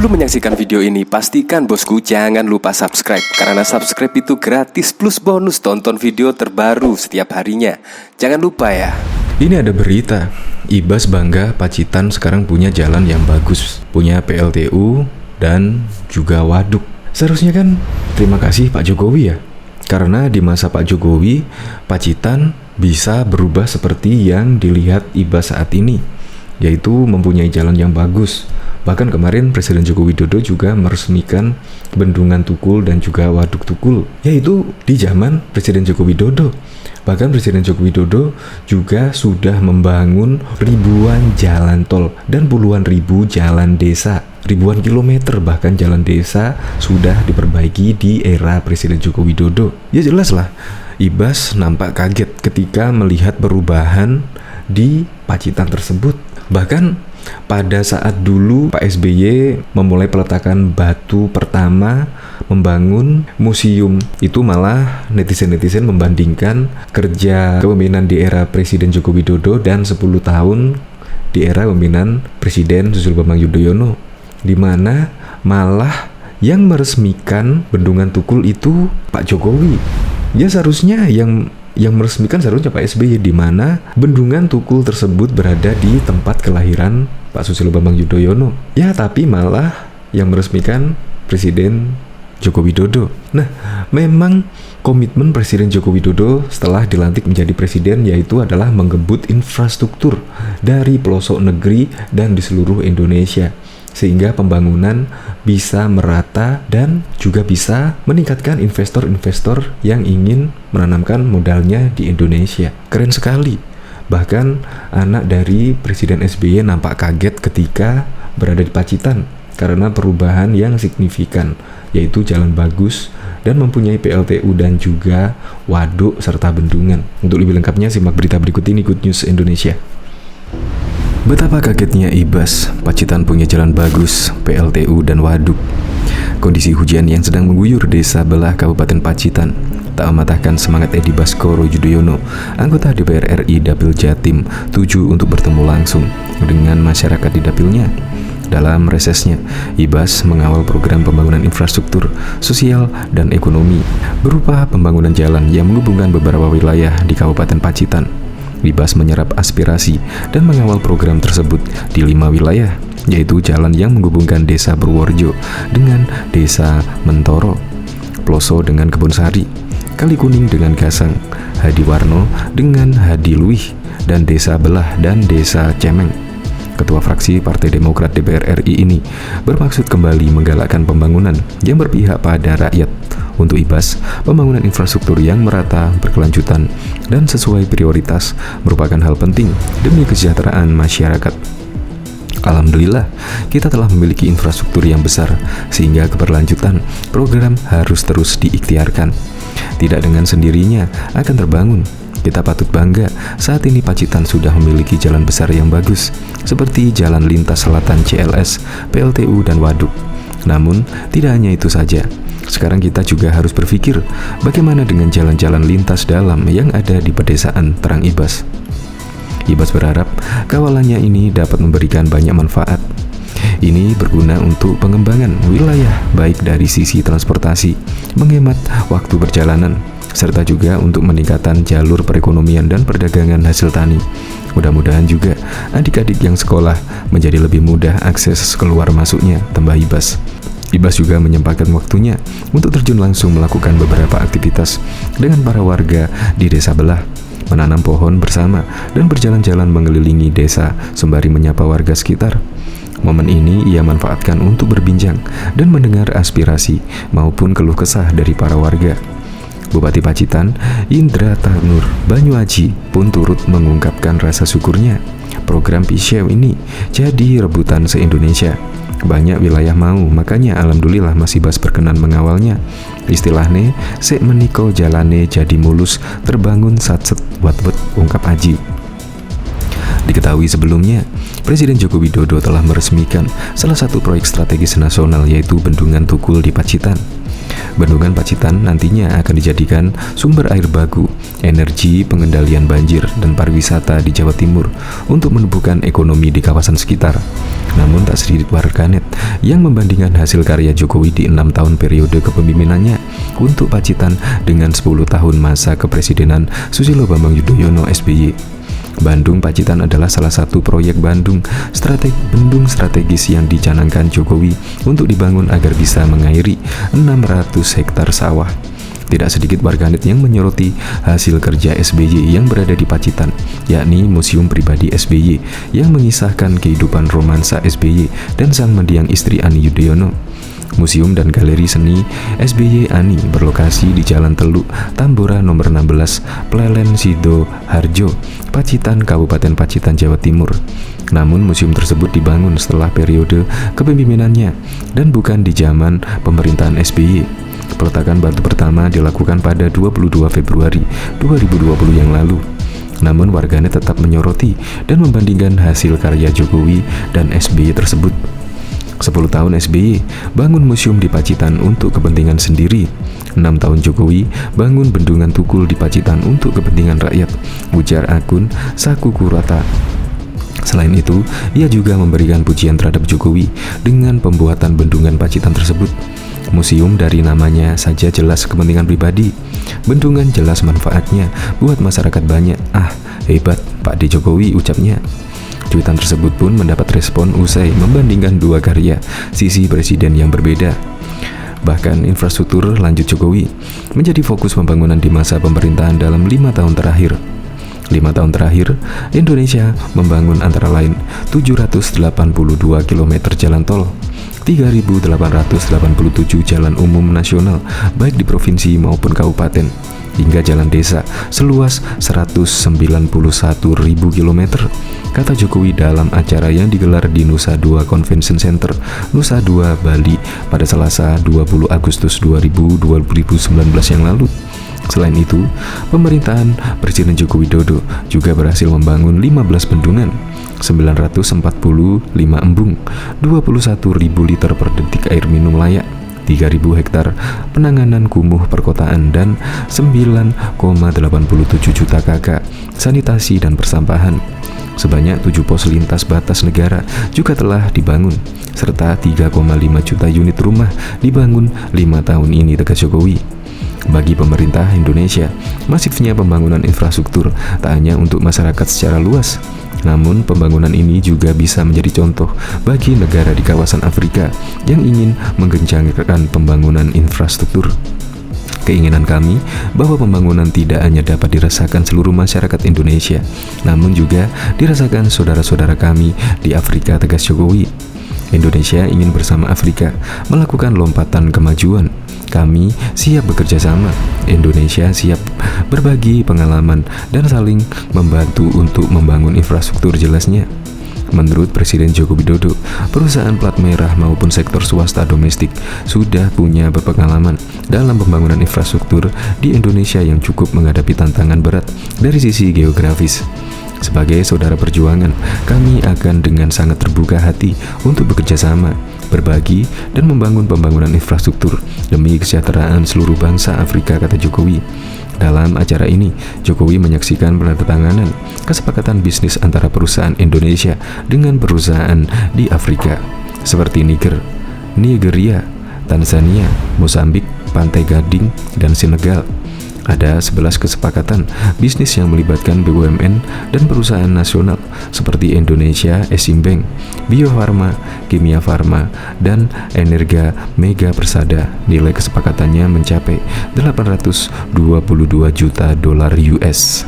Sebelum menyaksikan video ini, pastikan bosku jangan lupa subscribe. Karena subscribe itu gratis plus bonus tonton video terbaru setiap harinya. Jangan lupa ya. Ini ada berita, Ibas bangga Pacitan sekarang punya jalan yang bagus, punya PLTU dan juga waduk. Seharusnya kan terima kasih Pak Jokowi ya, karena di masa Pak Jokowi, Pacitan bisa berubah seperti yang dilihat Ibas saat ini, yaitu mempunyai jalan yang bagus. Bahkan kemarin Presiden Joko Widodo juga meresmikan Bendungan Tukul dan juga Waduk Tukul, yaitu di zaman Presiden Joko Widodo. Bahkan Presiden Joko Widodo juga sudah membangun ribuan jalan tol dan puluhan ribu jalan desa. Ribuan kilometer bahkan jalan desa sudah diperbaiki di era Presiden Joko Widodo. Ya jelas lah, Ibas nampak kaget ketika melihat perubahan di Pacitan tersebut. Bahkan pada saat dulu Pak SBY memulai peletakan batu pertama membangun museum, itu malah netizen-netizen membandingkan kerja kepemimpinan di era Presiden Joko Widodo dan 10 tahun di era kepemimpinan Presiden Susilo Bambang Yudhoyono, di mana malah yang meresmikan Bendungan Tukul itu Pak Jokowi. Ya seharusnya yang meresmikan seharusnya Pak SBY, di mana Bendungan Tukul tersebut berada di tempat kelahiran Pak Susilo Bambang Yudhoyono. Ya, tapi malah yang meresmikan Presiden Joko Widodo. Nah, memang komitmen Presiden Joko Widodo setelah dilantik menjadi presiden yaitu adalah menggebut infrastruktur dari pelosok negeri dan di seluruh Indonesia, sehingga pembangunan bisa merata dan juga bisa meningkatkan investor-investor yang ingin menanamkan modalnya di Indonesia. Keren sekali. Bahkan anak dari Presiden SBY nampak kaget ketika berada di Pacitan karena perubahan yang signifikan, yaitu jalan bagus dan mempunyai PLTU dan juga waduk serta bendungan. Untuk lebih lengkapnya simak berita berikut ini, Good News Indonesia. Betapa kagetnya Ibas, Pacitan punya jalan bagus, PLTU dan waduk. Kondisi hujan yang sedang mengguyur desa belah Kabupaten Pacitan tak mematahkan semangat Edi Baskoro Yudhoyono, anggota DPR RI Dapil Jatim 7 untuk bertemu langsung dengan masyarakat di dapilnya. Dalam resesnya, Ibas mengawal program pembangunan infrastruktur, sosial, dan ekonomi berupa pembangunan jalan yang menghubungkan beberapa wilayah di Kabupaten Pacitan. Ibas menyerap aspirasi dan mengawal program tersebut di 5 wilayah, yaitu jalan yang menghubungkan Desa Purworejo dengan Desa Mentoro, Ploso dengan Kebonsari, Kali Kuning dengan Gasang, Hadiwarno dengan Hadiluih, dan Desa Belah dan Desa Cemeng. Ketua fraksi Partai Demokrat DPR RI ini bermaksud kembali menggalakkan pembangunan yang berpihak pada rakyat. Untuk Ibas, pembangunan infrastruktur yang merata, berkelanjutan, dan sesuai prioritas merupakan hal penting demi kesejahteraan masyarakat. Alhamdulillah, kita telah memiliki infrastruktur yang besar, sehingga keberlanjutan program harus terus diikhtiarkan. Tidak dengan sendirinya akan terbangun. Kita patut bangga saat ini Pacitan sudah memiliki jalan besar yang bagus, seperti Jalan Lintas Selatan CLS, PLTU, dan waduk. Namun, tidak hanya itu saja. Sekarang kita juga harus berpikir bagaimana dengan jalan-jalan lintas dalam yang ada di pedesaan Terang Ibas. Ibas berharap kawalannya ini dapat memberikan banyak manfaat. Ini berguna untuk pengembangan wilayah baik dari sisi transportasi, menghemat waktu perjalanan, serta juga untuk meningkatkan jalur perekonomian dan perdagangan hasil tani. Mudah-mudahan juga adik-adik yang sekolah menjadi lebih mudah akses keluar masuknya, tambah Ibas. Ibas juga menyempatkan waktunya untuk terjun langsung melakukan beberapa aktivitas dengan para warga di desa belah, menanam pohon bersama dan berjalan-jalan mengelilingi desa sembari menyapa warga sekitar. Momen ini ia manfaatkan untuk berbincang dan mendengar aspirasi maupun keluh kesah dari para warga. Bupati Pacitan, Indra Tanur Banyuaji pun turut mengungkapkan rasa syukurnya program Piseu ini jadi rebutan se-Indonesia. Banyak wilayah mau, makanya alhamdulillah Mas Ibas berkenan mengawalnya. Istilahnya, sek meniko jalane jadi mulus, terbangun satset wat-wat, ungkap Aji. Diketahui sebelumnya, Presiden Joko Widodo telah meresmikan salah satu proyek strategis nasional, yaitu Bendungan Tukul di Pacitan. Bendungan Pacitan nantinya akan dijadikan sumber air baku, energi, pengendalian banjir, dan pariwisata di Jawa Timur untuk menumbuhkan ekonomi di kawasan sekitar. Namun tak sedikit warganet yang membandingkan hasil karya Jokowi di 6 tahun periode kepemimpinannya untuk Pacitan dengan 10 tahun masa kepresidenan Susilo Bambang Yudhoyono SBY. Bandung Pacitan adalah salah satu proyek bendung strategis yang dicanangkan Jokowi untuk dibangun agar bisa mengairi 600 hektar sawah. Tidak sedikit warganet yang menyoroti hasil kerja SBY yang berada di Pacitan, yakni Museum Pribadi SBY yang mengisahkan kehidupan romansa SBY dan sang mendiang istri Ani Yudhoyono. Museum dan Galeri Seni SBY Ani berlokasi di Jalan Teluk Tambora nomor 16, Plelen Sidoharjo, Pacitan, Kabupaten Pacitan, Jawa Timur. Namun museum tersebut dibangun setelah periode kepemimpinannya dan bukan di zaman pemerintahan SBY. Peletakan batu pertama dilakukan pada 22 Februari 2020 yang lalu. Namun warganet tetap menyoroti dan membandingkan hasil karya Jokowi dan SBY tersebut. 10 tahun SBY bangun museum di Pacitan untuk kepentingan sendiri. 6 tahun Jokowi bangun bendungan Tukul di Pacitan untuk kepentingan rakyat, ujar akun Saku Kurata. Selain itu, ia juga memberikan pujian terhadap Jokowi dengan pembuatan bendungan Pacitan tersebut. Museum dari namanya saja jelas kepentingan pribadi. Bendungan jelas manfaatnya buat masyarakat banyak. Ah, hebat Pak D. Jokowi, ucapnya. Cuitan tersebut pun mendapat respon usai membandingkan dua karya sisi presiden yang berbeda. Bahkan infrastruktur lanjut Jokowi menjadi fokus pembangunan di masa pemerintahan dalam 5 tahun terakhir. 5 tahun terakhir, Indonesia membangun antara lain 782 km jalan tol, 3.887 jalan umum nasional baik di provinsi maupun kabupaten, hingga jalan desa seluas 191.000 km, kata Jokowi dalam acara yang digelar di Nusa Dua Convention Center, Nusa Dua, Bali pada Selasa 20 Agustus 2019 yang lalu. Selain itu, pemerintahan Presiden Joko Widodo juga berhasil membangun 15 bendungan, 945 embung, 21.000 liter per detik air minum layak, 3.000 hektar penanganan kumuh perkotaan, dan 9,87 juta KK sanitasi dan persampahan. Sebanyak 7 pos lintas batas negara juga telah dibangun, serta 3,5 juta unit rumah dibangun 5 tahun ini, tegas Jokowi. Bagi pemerintah Indonesia, masifnya pembangunan infrastruktur tak hanya untuk masyarakat secara luas, namun pembangunan ini juga bisa menjadi contoh bagi negara di kawasan Afrika yang ingin menggencarkan pembangunan infrastruktur. Keinginan kami bahwa pembangunan tidak hanya dapat dirasakan seluruh masyarakat Indonesia, namun juga dirasakan saudara-saudara kami di Afrika, tegas Jokowi. Indonesia ingin bersama Afrika melakukan lompatan kemajuan. Kami siap bekerja sama. Indonesia siap berbagi pengalaman dan saling membantu untuk membangun infrastruktur, jelasnya. Menurut Presiden Joko Widodo, perusahaan plat merah maupun sektor swasta domestik sudah punya berpengalaman dalam pembangunan infrastruktur di Indonesia yang cukup menghadapi tantangan berat dari sisi geografis. Sebagai saudara perjuangan, kami akan dengan sangat terbuka hati untuk bekerja sama, berbagi, dan membangun pembangunan infrastruktur demi kesejahteraan seluruh bangsa Afrika, kata Jokowi. Dalam acara ini, Jokowi menyaksikan penandatanganan kesepakatan bisnis antara perusahaan Indonesia dengan perusahaan di Afrika, seperti Nigeria, Tanzania, Mozambik, Pantai Gading, dan Senegal. Ada 11 kesepakatan bisnis yang melibatkan BUMN dan perusahaan nasional seperti Indonesia Exim Bank, Bio Farma, Kimia Farma, dan Energa Mega Persada. Nilai kesepakatannya mencapai $822 juta US.